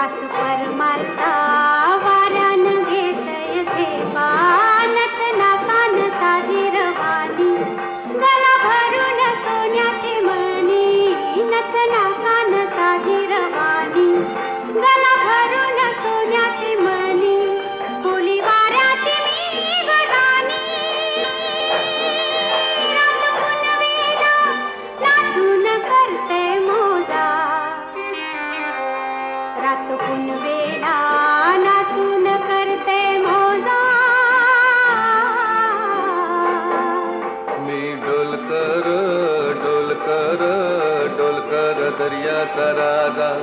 वास परमालता वाऱ्यान घेतय झेपा नथना कान साजी रवानी गला भरून सोन्याची मणी नथना कान साजी रवानी गला भरून सोन्याची मणी कोली वाऱ्याची मी गडानी रात पुनवेला नाचून करते मोजा रात पुनवेला नाचून करते मोजा मी डोलकर डोलकर डोलकर दर्याचा राजा